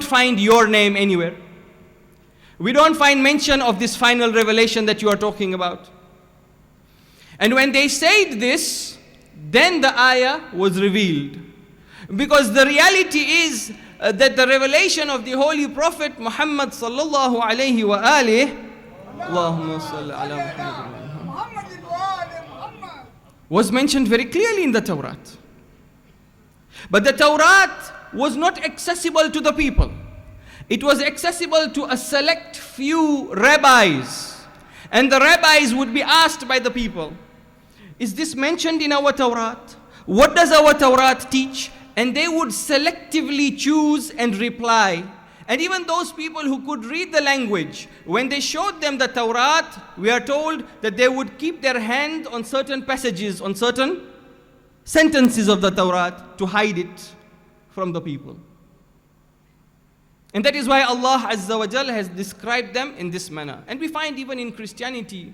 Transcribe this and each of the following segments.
find your name anywhere. We don't find mention of this final revelation that you are talking about. And when they said this, then the ayah was revealed. Because the reality is that the revelation of the Holy Prophet Muhammad sallallahu alayhi wa alihi, Allahumma salli ala Muhammad, was mentioned very clearly in the Torah. But the Torah was not accessible to the people. It was accessible to a select few rabbis. And the rabbis would be asked by the people, is this mentioned in our Torah? What does our Torah teach? And they would selectively choose and reply. And even those people who could read the language, when they showed them the Torah, we are told that they would keep their hand on certain passages, on certain sentences of the Torah to hide it from the people. And that is why Allah Azza wa Jal has described them in this manner. And we find even in Christianity,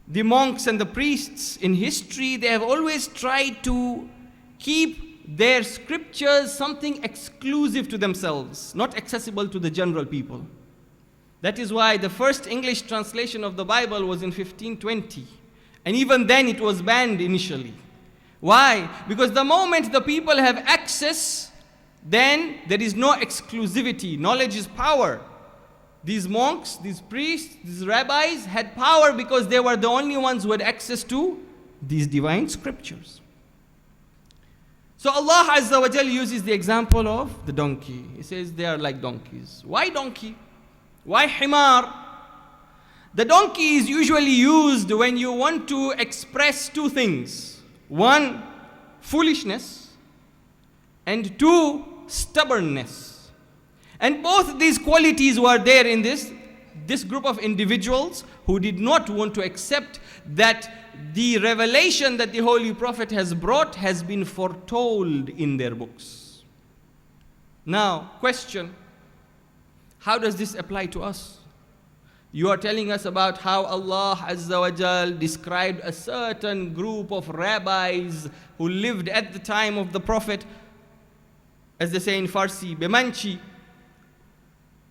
the monks and the priests in history, they have always tried to keep their scriptures something exclusive to themselves, not accessible to the general people. That is why the first English translation of the Bible was in 1520. And even then it was banned initially. Why? Because the moment the people have access, then there is no exclusivity. Knowledge is power. These monks, these priests, these rabbis had power because they were the only ones who had access to these divine scriptures. So Allah Azza wa Jal uses the example of the donkey. He says they are like donkeys. Why donkey? Why himar? The donkey is usually used when you want to express two things. One, foolishness, and two, stubbornness. And both these qualities were there in this group of individuals who did not want to accept that the revelation that the Holy Prophet has brought has been foretold in their books. Now, question, how does this apply to us? You are telling us about how Allah Azza wa Jal described a certain group of rabbis who lived at the time of the Prophet, as they say in Farsi, Bemanchi.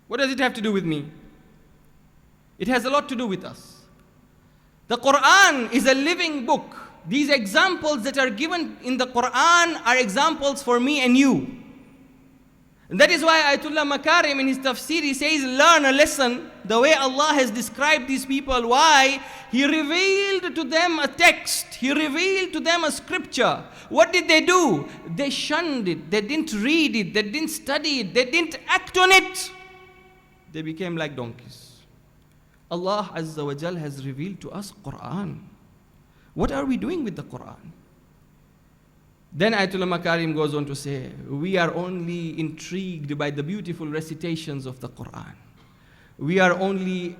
What does it have to do with me? It has a lot to do with us. The Quran is a living book. These examples that are given in the Quran are examples for me and you. And that is why Ayatollah Makarim in his tafsir, he says, learn a lesson the way Allah has described these people. Why? He revealed to them a text. He revealed to them a scripture. What did they do? They shunned it. They didn't read it. They didn't study it. They didn't act on it. They became like donkeys. Allah Azza wa Jal has revealed to us Quran. What are we doing with the Quran? Then Ayatollah Makarim goes on to say, we are only intrigued by the beautiful recitations of the Quran. We are only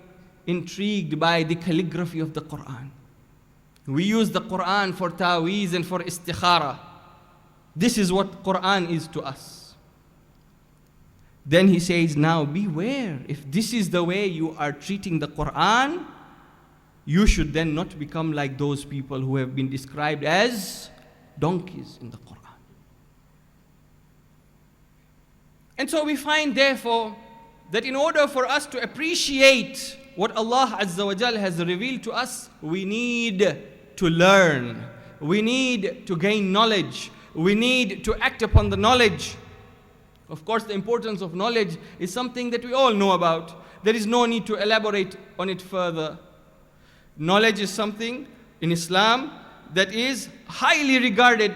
intrigued by the calligraphy of the Quran. We use the Quran for ta'weez and for istikhara. This is what Quran is to us. Then he says, now beware. If this is the way you are treating the Quran, you should then not become like those people who have been described as donkeys in the Quran. And so we find, therefore, that in order for us to appreciate what Allah Azza wa Jal has revealed to us, we need to learn. We need to gain knowledge. We need to act upon the knowledge. Of course, the importance of knowledge is something that we all know about. There is no need to elaborate on it further. Knowledge is something in Islam that is highly regarded.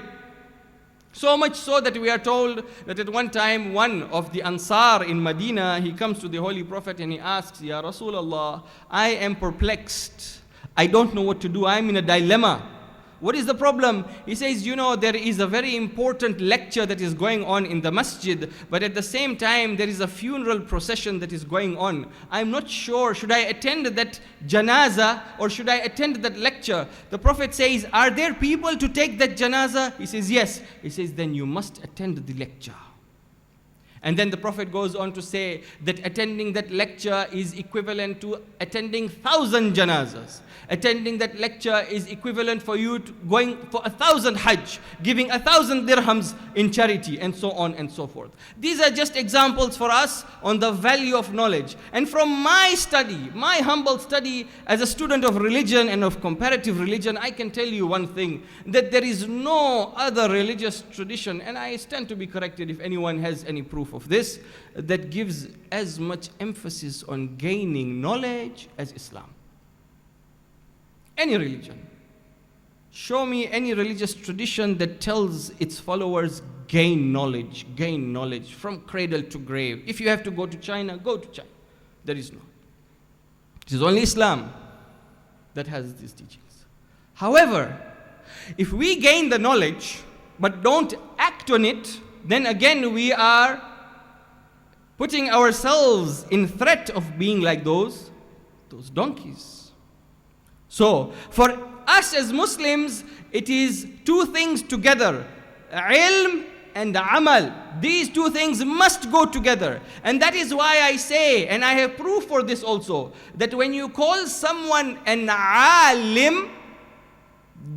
So much so that we are told that at one time one of the Ansar in Medina, he comes to the Holy Prophet and he asks, Ya Rasulullah, I am perplexed. I don't know what to do. I am in a dilemma. What is the problem? He says, you know, there is a very important lecture that is going on in the masjid, but at the same time, there is a funeral procession that is going on. I'm not sure, should I attend that janaza or should I attend that lecture? The Prophet says, are there people to take that janaza? He says, yes. He says, then you must attend the lecture. And then the Prophet goes on to say that attending that lecture is equivalent to attending 1,000 janazas. Attending that lecture is equivalent for you to going for 1,000 hajj, giving 1,000 dirhams in charity, and so on and so forth. These are just examples for us on the value of knowledge. And from my study, my humble study as a student of religion and of comparative religion, I can tell you one thing, that there is no other religious tradition, and I stand to be corrected if anyone has any proof of this, that gives as much emphasis on gaining knowledge as Islam. Any religion. Show me any religious tradition that tells its followers gain knowledge from cradle to grave. If you have to go to China, go to China. There is no. It is only Islam that has these teachings. However, if we gain the knowledge but don't act on it, then again we are putting ourselves in threat of being like those donkeys. So, for us as Muslims, it is two things together, ilm and amal. These two things must go together. And that is why I say, and I have proof for this also, that when you call someone an alim,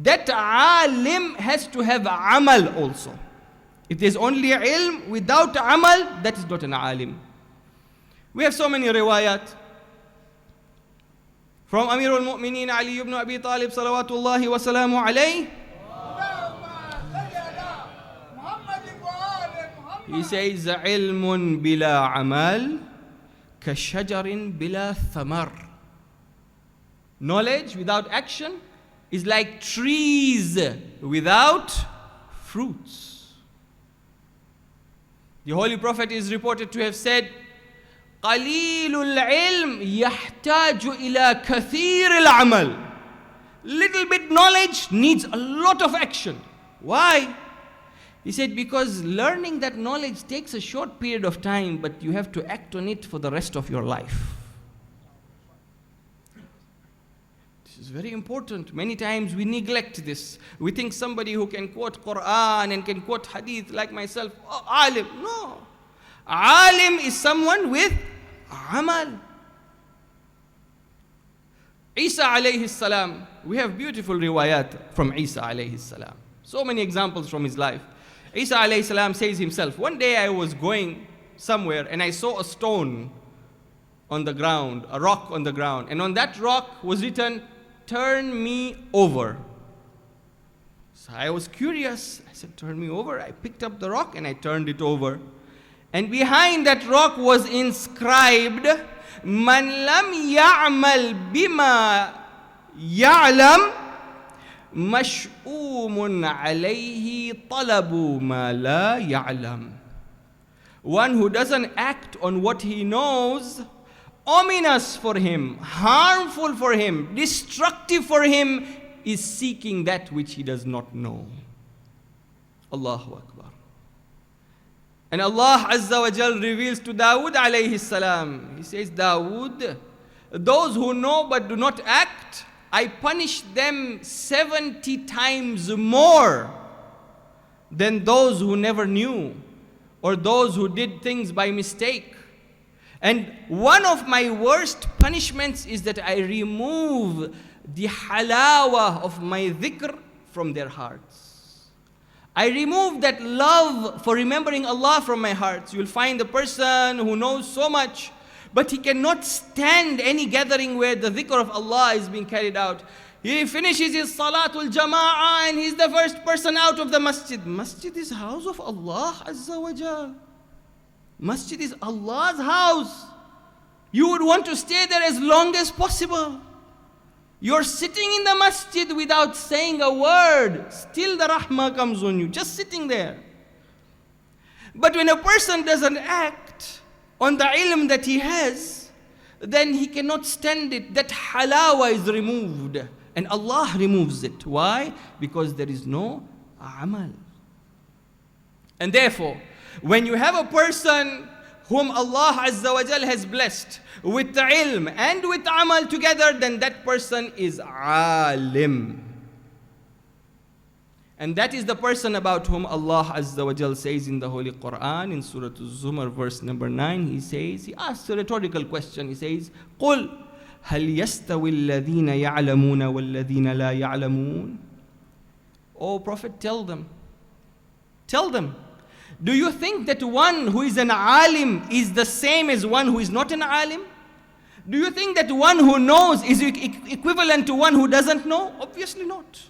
that alim has to have amal also. If there's only ilm without amal, that is not an alim. We have so many riwayat. From Amir al-Mu'mineen Ali ibn Abi Talib salawatullahi wa salamu alayhi, he says, ilmun bila amal ka shajarin bila thamar. Knowledge without action is like trees without fruits. The Holy Prophet is reported to have said, قليل العلم يحتاج إلى كثير العمل. Little bit knowledge needs a lot of action. Why? He said, because learning that knowledge takes a short period of time, but you have to act on it for the rest of your life. This is very important. Many times we neglect this. We think somebody who can quote Quran and can quote Hadith like myself, oh, alim. No. Alim is someone with amal. Isa alayhi salam, we have beautiful riwayat from Isa alayhi salam. So many examples from his life. Isa alayhi salam says himself, one day I was going somewhere and I saw a stone on the ground, a rock on the ground, and on that rock was written, turn me over. So I was curious. I said, turn me over. I picked up the rock and I turned it over. And behind that rock was inscribed, Man lam ya'mal bima ya'lam, mash'umun alayhi talabu ma la ya'lam. One who doesn't act on what he knows, ominous for him, harmful for him, destructive for him, is seeking that which he does not know. Allahu Akbar. And Allah Azza wa Jal reveals to Dawood alayhi salam, he says, Dawood, those who know but do not act, I punish them 70 times more than those who never knew, or those who did things by mistake. And one of my worst punishments is that I remove the halawa of my dhikr from their hearts. I remove that love for remembering Allah from my heart. You'll find a person who knows so much, but he cannot stand any gathering where the dhikr of Allah is being carried out. He finishes his salatul jama'ah and he's the first person out of the masjid. Masjid is house of Allah Azza wa Jal. Masjid is Allah's house. You would want to stay there as long as possible. You're sitting in the masjid without saying a word. Still the rahmah comes on you, just sitting there. But when a person doesn't act on the ilm that he has, then he cannot stand it. That halawa is removed. And Allah removes it. Why? Because there is no amal. And therefore, when you have a person whom Allah Azza wa Jal has blessed with the ilm and with amal together, then that person is alim. And that is the person about whom Allah Azza wa Jal says in the Holy Quran, in Surah Al-Zumar, verse number 9, he asks a rhetorical question. He says, قُلْ هَلْ يَسْتَوِي الَّذِينَ يَعْلَمُونَ وَالَّذِينَ لَا يَعْلَمُونَ? O Prophet, tell them, do you think that one who is an alim is the same as one who is not an alim? Do you think that one who knows is equivalent to one who doesn't know? Obviously not.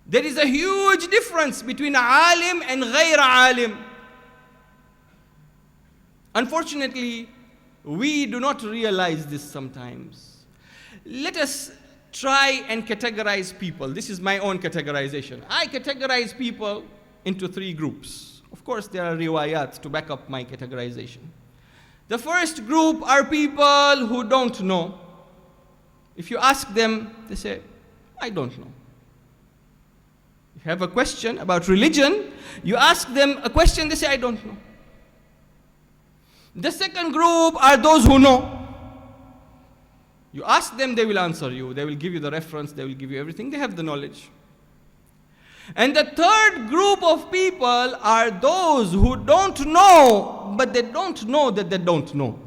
There is a huge difference between alim and ghayr alim. Unfortunately, we do not realize this sometimes. Let us try and categorize people. This is my own categorization. I categorize people into 3 groups. Of course, there are riwayat to back up my categorization. The first group are people who don't know. If you ask them, they say, I don't know. You have a question about religion, you ask them a question, they say, I don't know. The second group are those who know. You ask them, they will answer you. They will give you the reference, they will give you everything. They have the knowledge. And the third group of people are those who don't know, but they don't know that they don't know.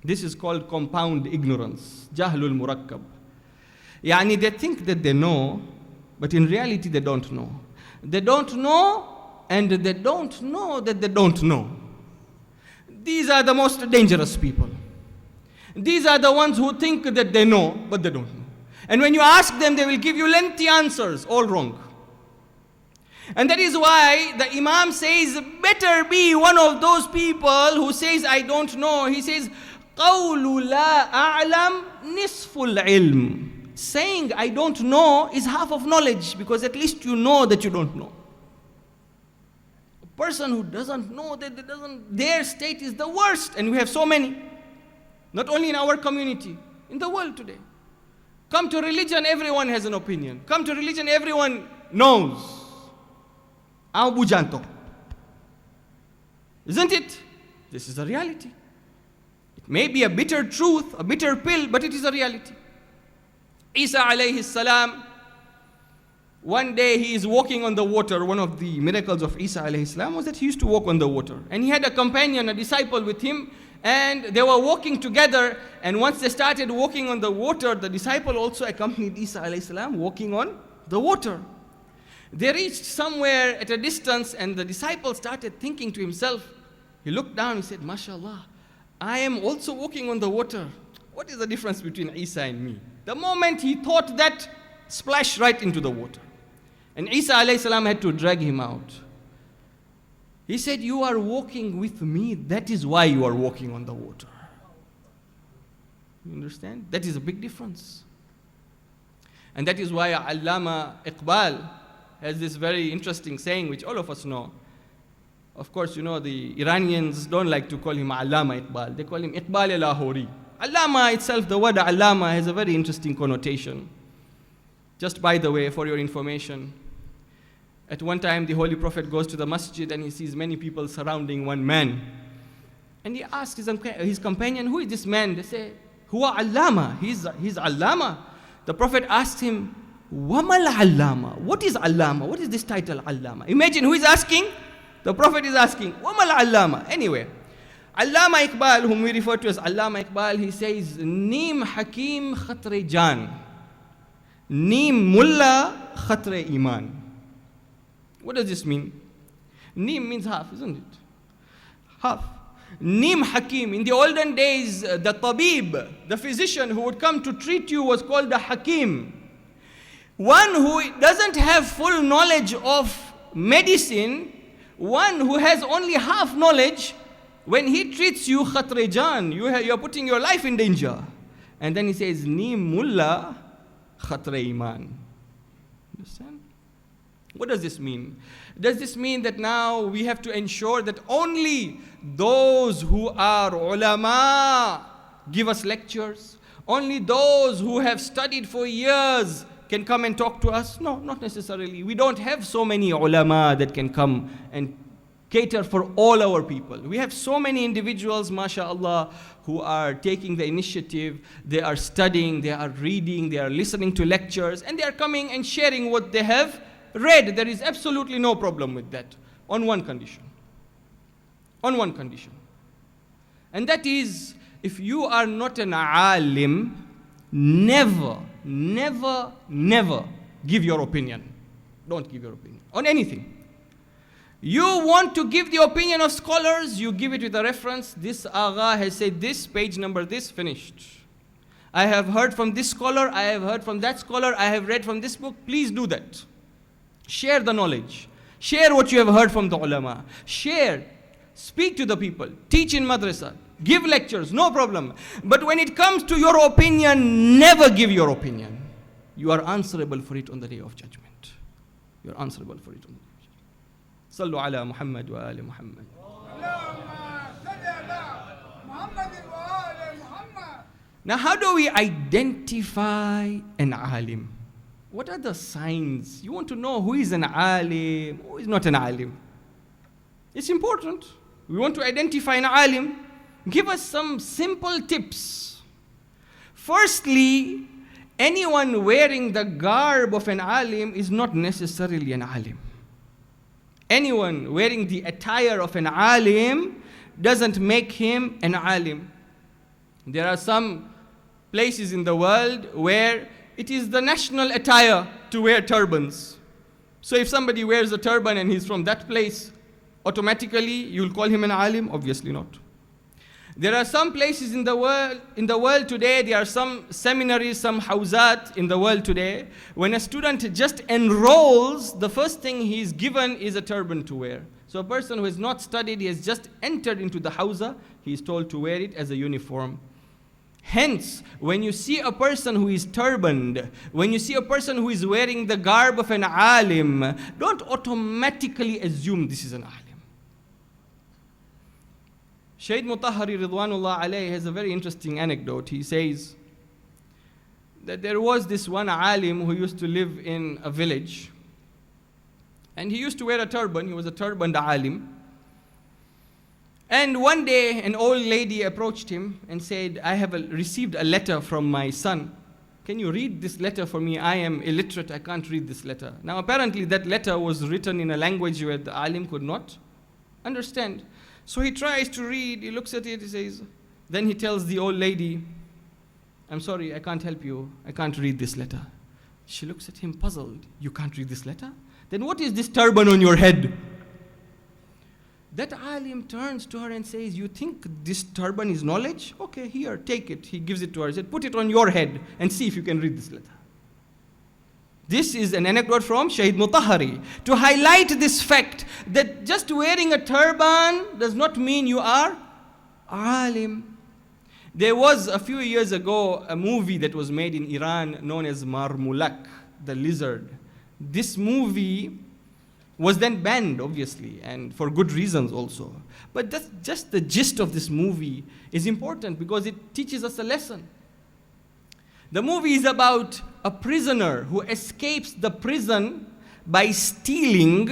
This is called compound ignorance, jahlul murakkab. Yani they think that they know, but in reality they don't know. They don't know, and they don't know that they don't know. These are the most dangerous people. These are the ones who think that they know, but they don't know. And when you ask them, they will give you lengthy answers, all wrong. And that is why the Imam says, better be one of those people who says, I don't know. He says, قَوْلُ لَا أَعْلَمْ نِصْفُ الْعِلْمِ. Saying, I don't know is half of knowledge, because at least you know that you don't know. A person who doesn't know that their state is the worst, and we have so many. Not only in our community, in the world today. Come to religion, everyone has an opinion. Come to religion, everyone knows. Abu Janto. Isn't it? This is a reality. It may be a bitter truth, a bitter pill, but it is a reality. Isa alayhi salam, one day he is walking on the water. One of the miracles of Isa alayhi salam was that he used to walk on the water. And he had a companion, a disciple with him, and they were walking together. And once they started walking on the water, the disciple also accompanied Isa alayhi salam walking on the water. They reached somewhere at a distance, and the disciple started thinking to himself. He looked down, he said, MashaAllah, I am also walking on the water. What is the difference between Isa and me? The moment he thought that, splash right into the water. And Isa alayhi salam had to drag him out. He said, you are walking with me, that is why you are walking on the water. You understand? That is a big difference. And that is why Allama Iqbal has this very interesting saying, which all of us know. Of course, you know, the Iranians don't like to call him Allama Iqbal. They call him Iqbal al-Lahori. Allama itself, the word Allama, has a very interesting connotation. Just by the way, for your information, at one time the Holy Prophet goes to the masjid and he sees many people surrounding one man. And he asks his companion, who is this man? They say, Huwa Allama, he's Allama. The Prophet asked him, Wamal Allama? What is Allama? What is this title Allama? Imagine who is asking? The Prophet is asking, Wamal Allama? Anyway, Allama Iqbal, whom we refer to as Allama Iqbal, he says, Neem Hakim Khatre Jan. Neem Mullah Khatre Iman. What does this mean? Neem means half, isn't it? Half. Neem Hakim. In the olden days, the tabib, the physician who would come to treat you, was called a Hakim. One who doesn't have full knowledge of medicine, one who has only half knowledge, when he treats you, Khatre Jan, you are putting your life in danger. And then he says, Neem Mullah Khatre Iman. Understand? What does this mean? Does this mean that now we have to ensure that only those who are ulama give us lectures? Only those who have studied for years can come and talk to us? No, not necessarily. We don't have so many ulama that can come and cater for all our people. We have so many individuals, mashallah, who are taking the initiative. They are studying, they are reading, they are listening to lectures, and they are coming and sharing what they have read. There is absolutely no problem with that, on one condition. On one condition. And that is, if you are not an alim, never, never, never give your opinion. Don't give your opinion on anything. You want to give the opinion of scholars, you give it with a reference. This agha has said this, page number this, finished. I have heard from this scholar, I have heard from that scholar, I have read from this book. Please do that. Share the knowledge. Share what you have heard from the ulama. Share. Speak to the people. Teach in madrasa. Give lectures, no problem. But when it comes to your opinion, never give your opinion. You are answerable for it on the day of judgment. You are answerable for it on the day of judgment. Sallu ala Muhammad wa ali Muhammad. Now, how do we identify an alim? What are the signs? You want to know who is an alim, who is not an alim. It's important. We want to identify an alim. Give us some simple tips. Firstly, anyone wearing the garb of an alim is not necessarily an alim. Anyone wearing the attire of an alim doesn't make him an alim. There are some places in the world where it is the national attire to wear turbans. So if somebody wears a turban and he's from that place, automatically you'll call him an alim? Obviously not. There are some places in the world today, there are some seminaries, some hawzat in the world today, when a student just enrolls, the first thing he's given is a turban to wear. So a person who has not studied, he has just entered into the hawza, he is told to wear it as a uniform. Hence, when you see a person who is turbaned, when you see a person who is wearing the garb of an alim, don't automatically assume this is an alim. Sheikh Tahir Ridha has a very interesting anecdote. He says that there was this one alim who used to live in a village, and he used to wear a turban. He was a turbaned alim. And one day an old lady approached him and said, I have received a letter from my son. Can you read this letter for me? I am illiterate, I can't read this letter. Now apparently that letter was written in a language where the alim could not understand. So he tries to read, he looks at it, he says, then he tells the old lady, I'm sorry, I can't help you, I can't read this letter. She looks at him puzzled, you can't read this letter? Then what is this turban on your head? That alim turns to her and says, you think this turban is knowledge? Okay, here, take it. He gives it to her, he said, put it on your head and see if you can read this letter. This is an anecdote from Sheikh Tahir to highlight this fact that just wearing a turban does not mean you are alim. There was a few years ago a movie that was made in Iran known as Marmulak, the lizard. This movie was then banned, obviously, and for good reasons also. But that's just the gist of this movie is important because it teaches us a lesson. The movie is about a prisoner who escapes the prison by stealing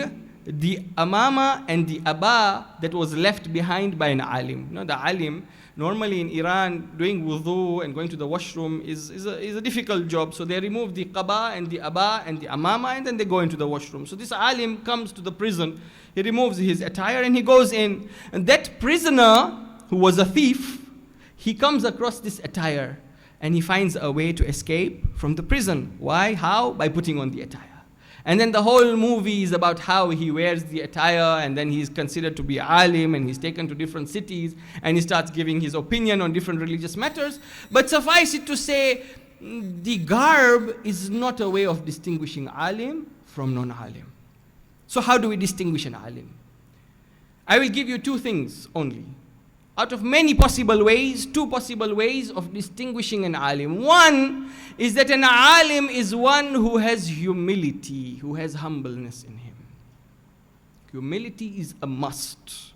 the amama and the aba that was left behind by an alim. You know, the alim, normally in Iran, doing wudu and going to the washroom is a difficult job. So they remove the qaba and the aba and the amama and then they go into the washroom. So this alim comes to the prison, he removes his attire and he goes in. And that prisoner, who was a thief, he comes across this attire. And he finds a way to escape from the prison. Why? How? By putting on the attire. And then the whole movie is about how he wears the attire and then he's considered to be alim and he's taken to different cities and he starts giving his opinion on different religious matters. But suffice it to say, the garb is not a way of distinguishing alim from non-alim. So how do we distinguish an alim? I will give you two things only. Out of many possible ways, two possible ways of distinguishing an alim. One is that an alim is one who has humility, who has humbleness in him. Humility is a must.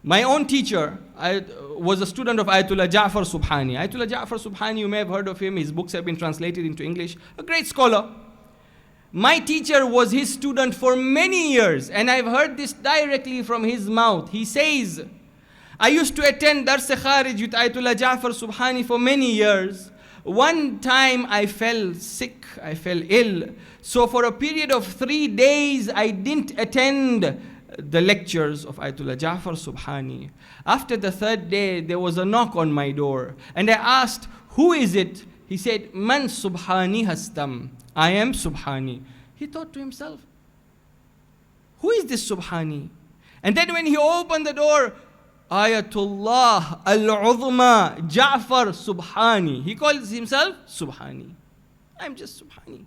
My own teacher, I was a student of Ayatollah Ja'far Subhani. Ayatollah Ja'far Subhani, you may have heard of him, his books have been translated into English, a great scholar. My teacher was his student for many years, and I've heard this directly from his mouth. He says, I used to attend Dars Kharij with Ayatollah Ja'far Subhani for many years. One time I fell sick, I fell ill. So for a period of 3 days, I didn't attend the lectures of Ayatollah Ja'far Subhani. After the 3rd day, there was a knock on my door. And I asked, who is it? He said, Man Subhani Hastam. I am Subhani. He thought to himself, who is this Subhani? And then when he opened the door, Ayatullah Al-Uzma Ja'far Subhani. He calls himself Subhani. I'm just Subhani.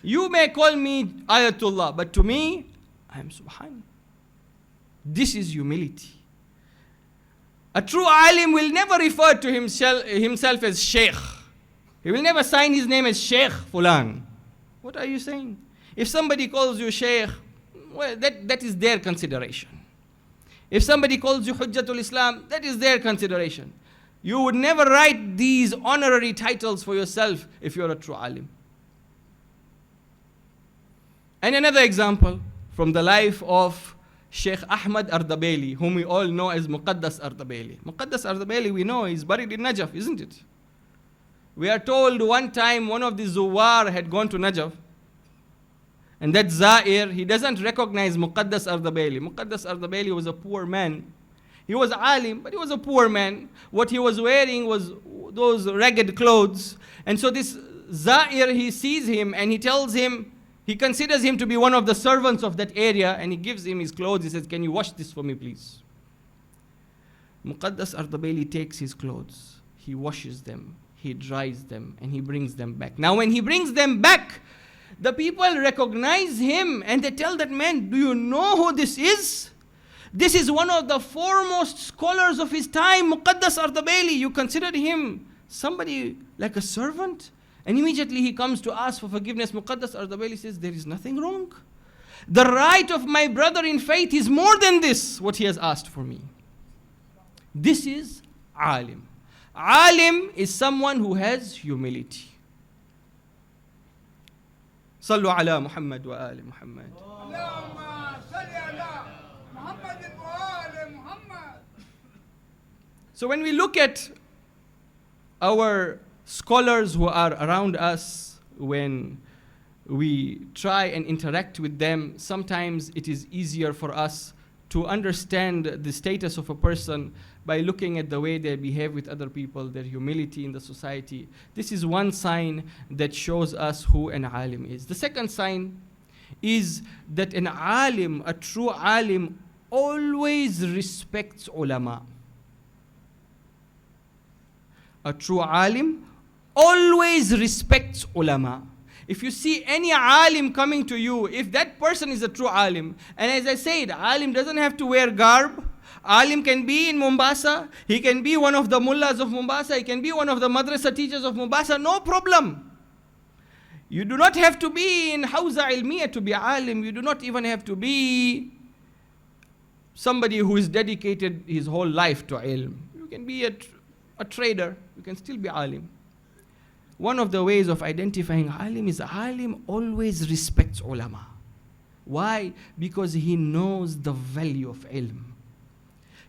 You may call me Ayatullah, but to me, I'm Subhani. This is humility. A true alim will never refer to himself as Sheikh. He will never sign his name as Sheikh Fulan. What are you saying? If somebody calls you Sheikh, well, that is their consideration. If somebody calls you Hujjatul Islam, that is their consideration. You would never write these honorary titles for yourself if you're a true alim. And another example from the life of Sheikh Ahmad Ardabeli, whom we all know as Muqaddas Ardabeli. Muqaddas Ardabeli, we know, is buried in Najaf, isn't it? We are told one time one of the Zuwar had gone to Najaf, and that Zair, he doesn't recognize Muqaddas Ardabeli. Muqaddas Ardabeli was a poor man. He was alim, but he was a poor man. What he was wearing was those ragged clothes. And so this Zair, he sees him and he tells him, he considers him to be one of the servants of that area, and he gives him his clothes. He says, can you wash this for me, please? Muqaddas Ardabeli takes his clothes, he washes them, he dries them, and he brings them back. Now when he brings them back, the people recognize him and they tell that man, do you know who this is? This is one of the foremost scholars of his time, Muqaddas Ardabeli. You consider him somebody like a servant? And immediately he comes to ask for forgiveness. Muqaddas Ardabeli says, there is nothing wrong. The right of my brother in faith is more than this, what he has asked for me. This is alim. Alim is someone who has humility. صلوا على محمد وآل محمد. So when we look at our scholars who are around us, when we try and interact with them, sometimes it is easier for us to understand the status of a person by looking at the way they behave with other people, their humility in the society. This is one sign that shows us who an alim is. The second sign is that an alim, a true alim, always respects ulama. A true alim always respects ulama. If you see any alim coming to you, if that person is a true alim, and as I said, alim doesn't have to wear garb. Alim can be in Mombasa, he can be one of the mullahs of Mombasa, he can be one of the madrasa teachers of Mombasa, no problem. You do not have to be in Hawza Ilmiya to be alim. You do not even have to be somebody who is dedicated his whole life to ilm. You can be a trader, you can still be alim. One of the ways of identifying alim is alim always respects ulama. Why? Because he knows the value of ilm.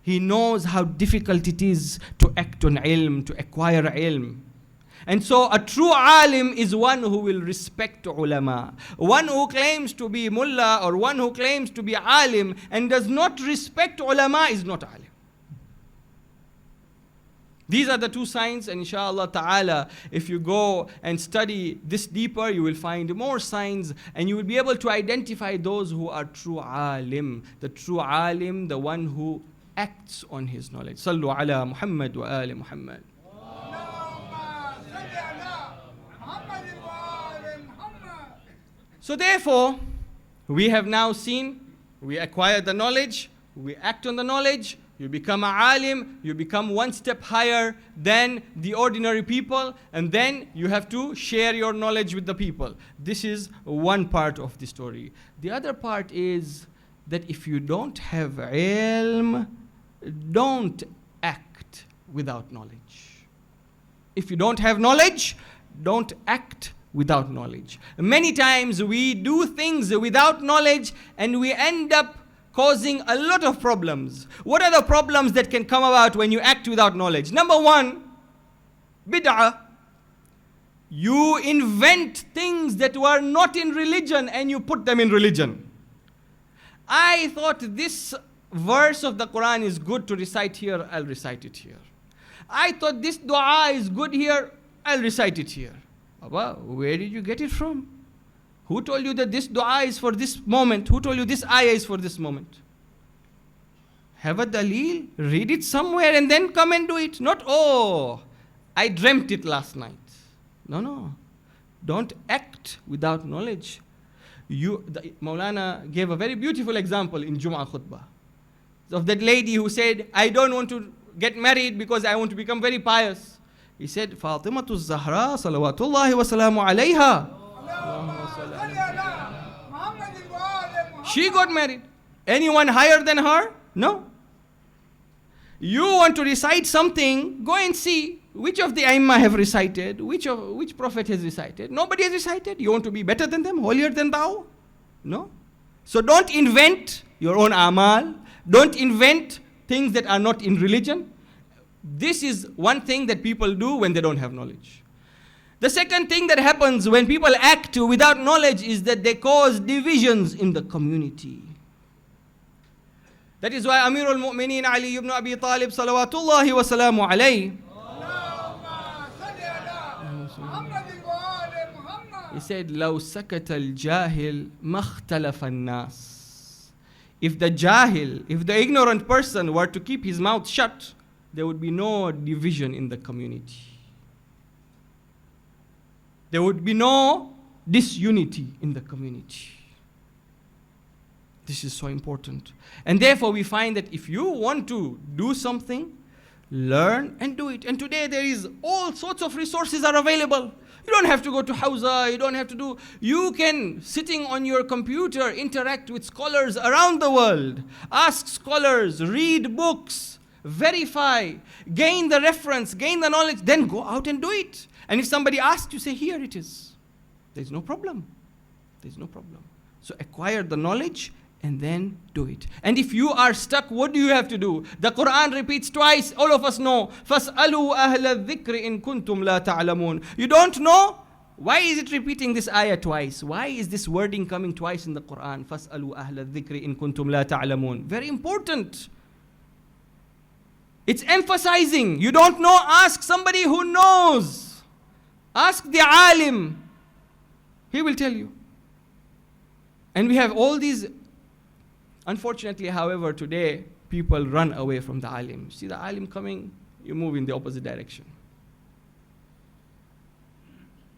He knows how difficult it is to act on ilm, to acquire ilm. And so a true alim is one who will respect ulama. One who claims to be mullah or one who claims to be alim and does not respect ulama is not alim. These are the two signs, and inshallah ta'ala, if you go and study this deeper, you will find more signs, and you will be able to identify those who are true alim. The true alim, the one who acts on his knowledge. Sallu ala Muhammad wa ali Muhammad. So therefore, we have now seen, we acquire the knowledge, we act on the knowledge, you become a alim, you become one step higher than the ordinary people, and then you have to share your knowledge with the people. This is one part of the story. The other part is that if you don't have ilm, don't act without knowledge. If you don't have knowledge, don't act without knowledge. Many times we do things without knowledge and we end up causing a lot of problems. What are the problems that can come about when you act without knowledge? Number one, bid'ah. You invent things that were not in religion and you put them in religion. I thought this verse of the Quran is good to recite here, I'll recite it here. I thought this dua is good here, I'll recite it here. Baba, where did you get it from? Who told you that this dua is for this moment? Who told you this ayah is for this moment? Have a daleel, read it somewhere and then come and do it. Not, oh, I dreamt it last night. No. Don't act without knowledge. Maulana gave a very beautiful example in Jum'ah khutbah of that lady who said, I don't want to get married because I want to become very pious. He said, Fatimatu Zahra, salawatullahi wa salamu alayha. She got married. Anyone higher than her? No. You want to recite something, go and see which of the Aimma have recited, which prophet has recited. Nobody has recited. You want to be better than them, holier than thou? No. So don't invent your own amal. Don't invent things that are not in religion. This is one thing that people do when they don't have knowledge. The second thing that happens when people act without knowledge is that they cause divisions in the community. That is why Amirul Mu'mineen Ali ibn Abi Talib salawatullahi wa salamu alayhi, he said, لو سكت الجاهل ما اختلف الناس. If the ignorant person were to keep his mouth shut, there would be no division in the community. There would be no disunity in the community. This is so important. And therefore we find that if you want to do something, learn and do it. And today there is all sorts of resources are available. You don't have to go to Hawza, you can, sitting on your computer, interact with scholars around the world. Ask scholars, read books, verify, gain the reference, gain the knowledge, then go out and do it. And if somebody asks you, say, here it is. There's no problem. So acquire the knowledge and then do it. And if you are stuck, what do you have to do? The Quran repeats twice. All of us know. فَاسْأَلُوا أَهْلَ الذِّكْرِ إِن كُنْتُمْ لَا تَعْلَمُونَ. You don't know? Why is it repeating this ayah twice? Why is this wording coming twice in the Quran? فَاسْأَلُوا أَهْلَ الذِّكْرِ إِن كُنْتُمْ لَا تَعْلَمُونَ. Very important. It's emphasizing. You don't know? Ask somebody who knows. Ask the alim. He will tell you. And we have all these. Unfortunately, however, today, people run away from the alim. See the alim coming, you move in the opposite direction.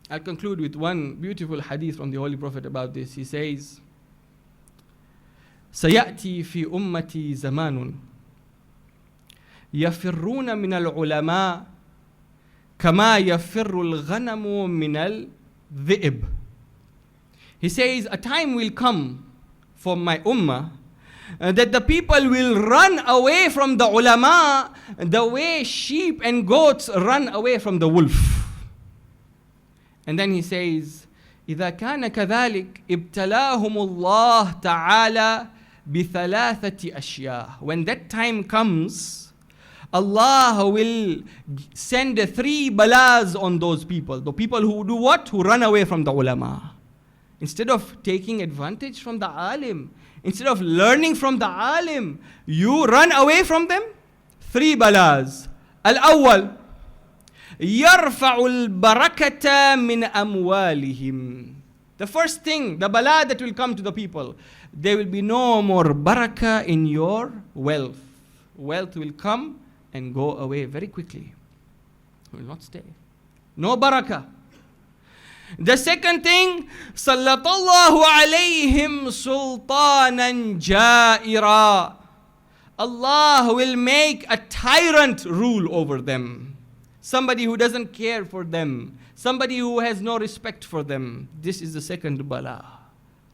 I'll conclude with one beautiful hadith from the Holy Prophet about this. He says, سَيَأْتِي فِي أُمَّتِي زَمَانٌ يَفِرُّونَ مِنَ الْعُلَمَاءِ كَمَا يَفِرُّ الْغَنَمُ مِنَ الذِّئِبِ. He says, a time will come for my ummah that the people will run away from the ulama the way sheep and goats run away from the wolf. And then he says, إِذَا كَانَ كَذَلِكَ ابْتَلَاهُمُ اللَّهُ تَعَالَى بِثَلَاثَةِ أَشْيَاءٍ. When that time comes, Allah will send 3 balas on those people. The people who do what? Who run away from the ulama. Instead of taking advantage from the alim, instead of learning from the alim, you run away from them. 3 balas. Al-awwal, يَرْفَعُ الْبَرَكَةَ مِنْ أَمْوَالِهِمْ. The first thing, the bala that will come to the people, there will be no more barakah in your wealth. Wealth will come and go away very quickly. It will not stay. No barakah. The second thing, sallallahu alayhim sultanan ja'ira. Allah will make a tyrant rule over them. Somebody who doesn't care for them. Somebody who has no respect for them. This is the second bala.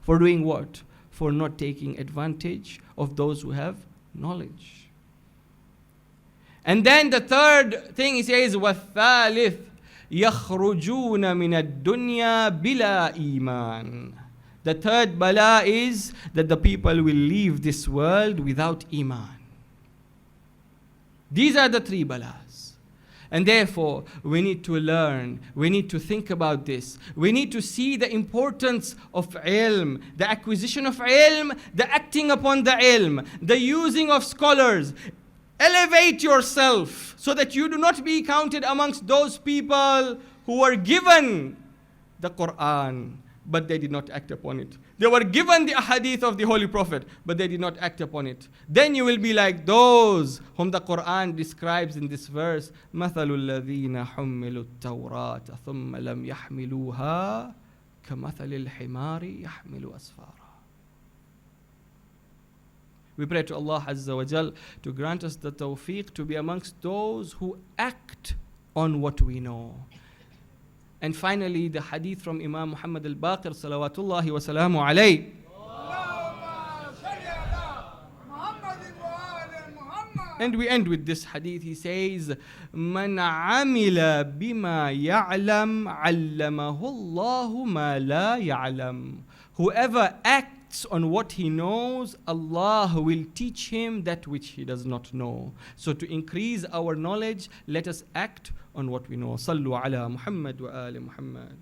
For doing what? For not taking advantage of those who have knowledge. And then the third thing he says, وَالثَّالِث يخرجون من الدنيا بلا إيمان. The third bala is that the people will leave this world without iman. These are the three balas. And therefore, we need to learn, we need to think about this. We need to see the importance of ilm, the acquisition of ilm, the acting upon the ilm, the using of scholars. Elevate yourself so that you do not be counted amongst those people who were given the Quran, but they did not act upon it. They were given the ahadith of the Holy Prophet, but they did not act upon it. Then you will be like those whom the Quran describes in this verse, مَثَلُ الَّذِينَ حُمِّلُوا التَّوْرَاةَ ثُمَّ لَمْ يَحْمِلُوهَا كَمَثَلِ الْحِمَارِ يَحْمِلُ أَسْفَارًا. We pray to Allah Azza wa Jal to grant us the tawfiq to be amongst those who act on what we know. And finally, the hadith from Imam Muhammad al-Baqir salawatullahi wa salamu alayhi. And we end with this hadith. He says, مَنْ عَمِلَ بِمَا يَعْلَمْ عَلَّمَهُ اللَّهُ مَا لَا يَعْلَمْ. Whoever acts on what he knows, Allah will teach him that which he does not know. So to increase our knowledge, let us act on what we know. Sallu ala Muhammad wa ali Muhammad.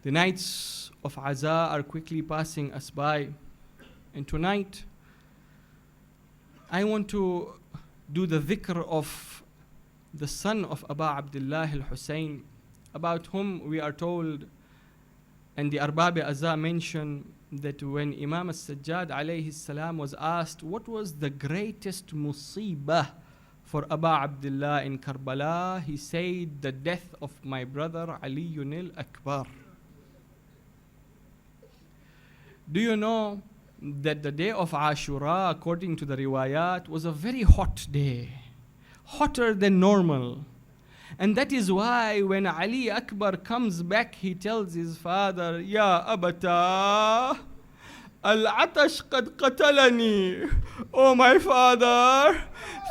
The nights of Aza are quickly passing us by. And tonight, I want to do the dhikr of the son of Aba Abdullah al-Hussein, about whom we are told, and the Arbab Aza mention, that when Imam al-Sajjad alayhi salam was asked what was the greatest musibah for Aba Abdullah in Karbala, he said, the death of my brother Aliyun al-Akbar. Do you know that the day of Ashura, according to the riwayat, was a very hot day, hotter than normal. And that is why when Ali Akbar comes back, he tells his father, Ya abata, al-atash qad qatalani. Oh my father,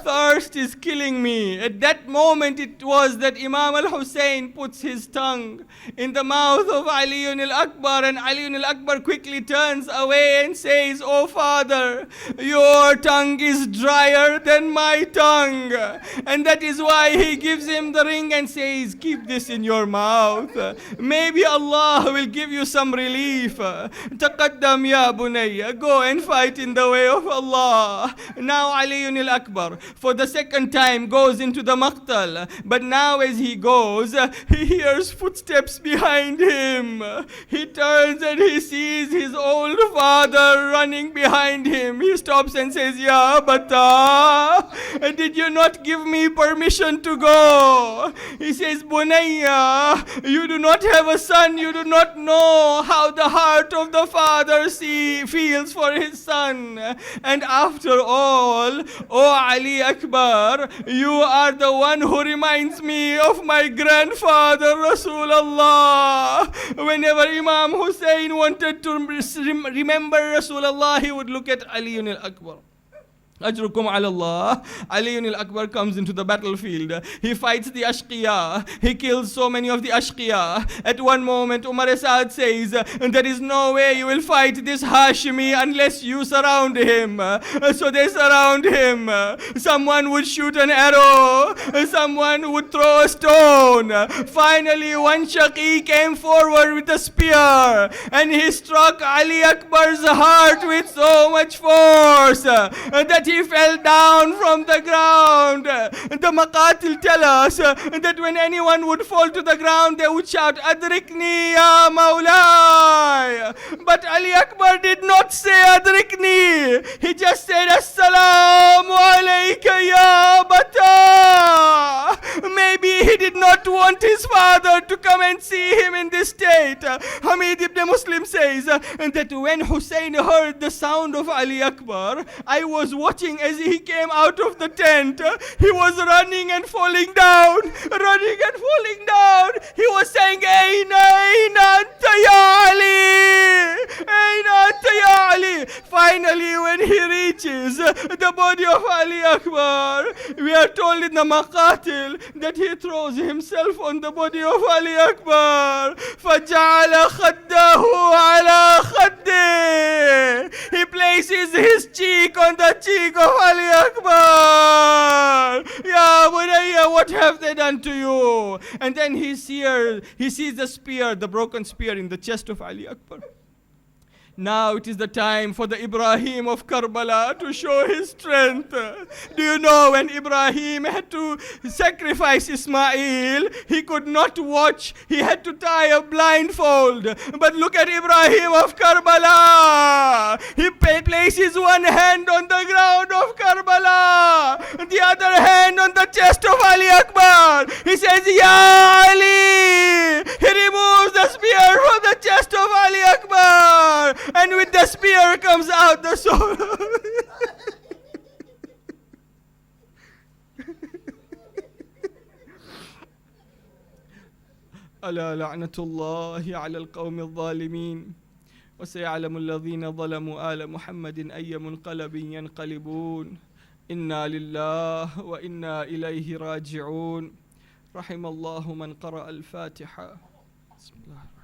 thirst is killing me. At that moment it was that Imam al-Hussein puts his tongue in the mouth of Aliyun al-Akbar, and Aliyun al-Akbar quickly turns away and says, Oh father, your tongue is drier than my tongue. And that is why he gives him the ring and says, keep this in your mouth. Maybe Allah will give you some relief. Taqaddam ya bunayya, go and fight in the way of Allah. Now Aliyun al-Akbar for the second time goes into the maqtal, but now as he goes, he hears footsteps behind him. He turns and he sees his old father running behind him. He stops and says, Ya Bata, did you not give me permission to go? He says, Bunayya, you do not have a son, you do not know how the heart of the father feels for his son. And after all, O Ali Akbar, you are the one who reminds me of my grandfather Rasulullah. Whenever Imam Hussein wanted to remember Rasulullah, he would look at Ali al-Akbar. Ajrukum ala Allah. Ali al-Akbar comes into the battlefield. He fights the Ashqiya. He kills so many of the Ashqiya. At one moment, Umar Asad says, there is no way you will fight this Hashimi unless you surround him. So they surround him. Someone would shoot an arrow. Someone would throw a stone. Finally, one Shaqi came forward with a spear, and he struck Ali Akbar's heart with so much force that he fell down from the ground. The Maqatil tell us that when anyone would fall to the ground, they would shout, Adrikni ya Mawlai. But Ali Akbar did not say Adrikni. He just said, Assalamu alayka ya Bata. Maybe he did not want his father to come and see him in this state. Hamid ibn Muslim says that when Hussein heard the sound of Ali Akbar, I was watching as he came out of the tent. He was running and falling down, running and falling down. He was saying, Aina anta ya Ali, Aina anta ya Ali. finally, when he reaches the body of Ali Akbar, we are told in the Maqatil that he throws himself on the body of Ali Akbar. فَجَعَلَ خَدَّهُ عَلَى خَدِّهِ. He places his cheek on the cheek of Ali Akbar. Ya Bunayya, what have they done to you? And then he sees the spear, the broken spear in the chest of Ali Akbar. Now it is the time for the Ibrahim of Karbala to show his strength. Do you know when Ibrahim had to sacrifice Ismail, he could not watch, he had to tie a blindfold. But look at Ibrahim of Karbala. He places one hand on the ground of Karbala, the other hand on the chest of Ali Akbar. He says, Ya Ali. He removes the spear from the chest of Ali Akbar. And with the spear comes out the soul. ألا لعنة الله على القوم الظالمين وسيعلم الذين ظلموا آل محمد أي منقلب ينقلبون إنا لله وإنا إليه راجعون رحم الله من قرأ الفاتحة بسم الله